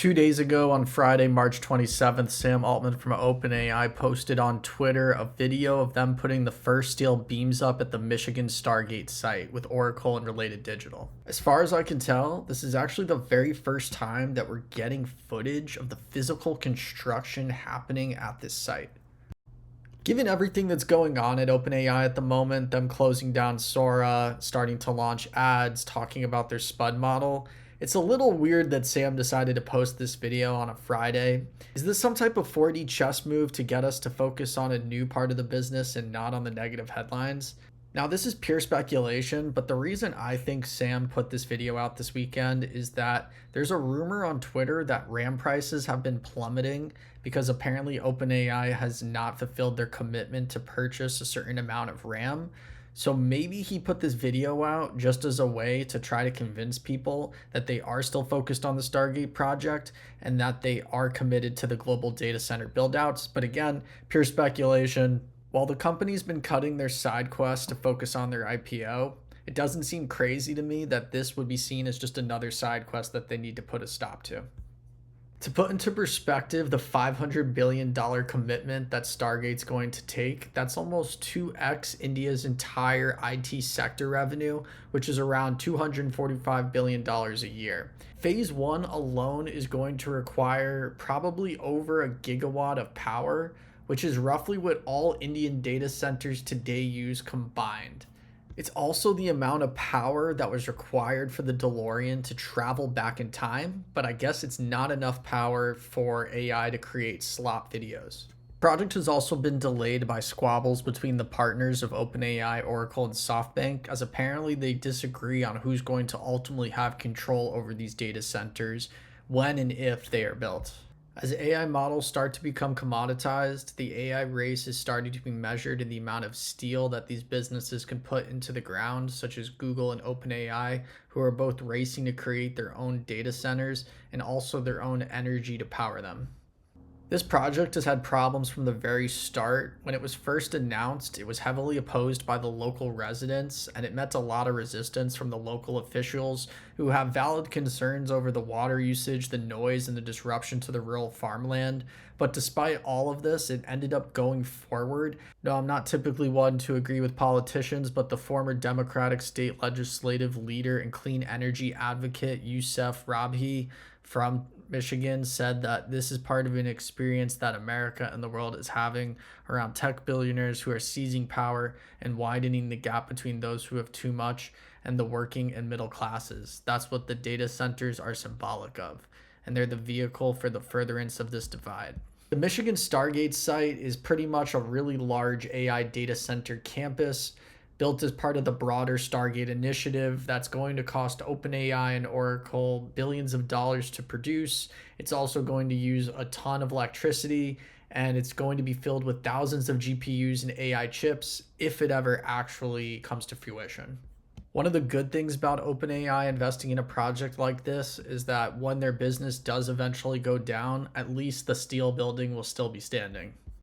2 days ago on Friday, March 27th, Sam Altman from OpenAI posted on Twitter a video of them putting the first steel beams up at the Michigan Stargate site with Oracle and Related Digital. As far as I can tell, this is actually the very first time that we're getting footage of the physical construction happening at this site. Given everything that's going on at OpenAI at the moment, them closing down Sora, starting to launch ads, talking about their Spud model, it's a little weird that Sam decided to post this video on a Friday. Is this some type of 4D chess move to get us to focus on a new part of the business and not on the negative headlines? Now, this is pure speculation, but the reason I think Sam put this video out this weekend is that there's a rumor on Twitter that RAM prices have been plummeting because apparently OpenAI has not fulfilled their commitment to purchase a certain amount of RAM. So maybe he put this video out just as a way to try to convince people that they are still focused on the Stargate project and that they are committed to the global data center buildouts. But again, pure speculation. While the company's been cutting their side quests to focus on their IPO, it doesn't seem crazy to me that this would be seen as just another side quest that they need to put a stop to. To put into perspective the $500 billion commitment that Stargate's going to take, that's almost 2x India's entire IT sector revenue, which is around $245 billion a year. Phase 1 alone is going to require probably over a gigawatt of power, which is roughly what all Indian data centers today use combined. It's also the amount of power that was required for the DeLorean to travel back in time, but I guess it's not enough power for AI to create slop videos. The project has also been delayed by squabbles between the partners of OpenAI, Oracle, and SoftBank, as apparently they disagree on who's going to ultimately have control over these data centers when and if they are built. As AI models start to become commoditized, the AI race is starting to be measured in the amount of steel that these businesses can put into the ground, such as Google and OpenAI, who are both racing to create their own data centers and also their own energy to power them. This project has had problems from the very start. When it was first announced, it was heavily opposed by the local residents, and it met a lot of resistance from the local officials who have valid concerns over the water usage, the noise, and the disruption to the rural farmland. But despite all of this, it ended up going forward. No, I'm not typically one to agree with politicians, but the former Democratic state legislative leader and clean energy advocate Youssef Rabhi from Michigan said that this is part of an experience that America and the world is having around tech billionaires who are seizing power and widening the gap between those who have too much and the working and middle classes. That's what the data centers are symbolic of, and they're the vehicle for the furtherance of this divide. The Michigan Stargate site is pretty much a really large AI data center campus built as part of the broader Stargate initiative that's going to cost OpenAI and Oracle billions of dollars to produce. It's also going to use a ton of electricity, and it's going to be filled with thousands of GPUs and AI chips if it ever actually comes to fruition. One of the good things about OpenAI investing in a project like this is that when their business does eventually go down, at least the steel building will still be standing.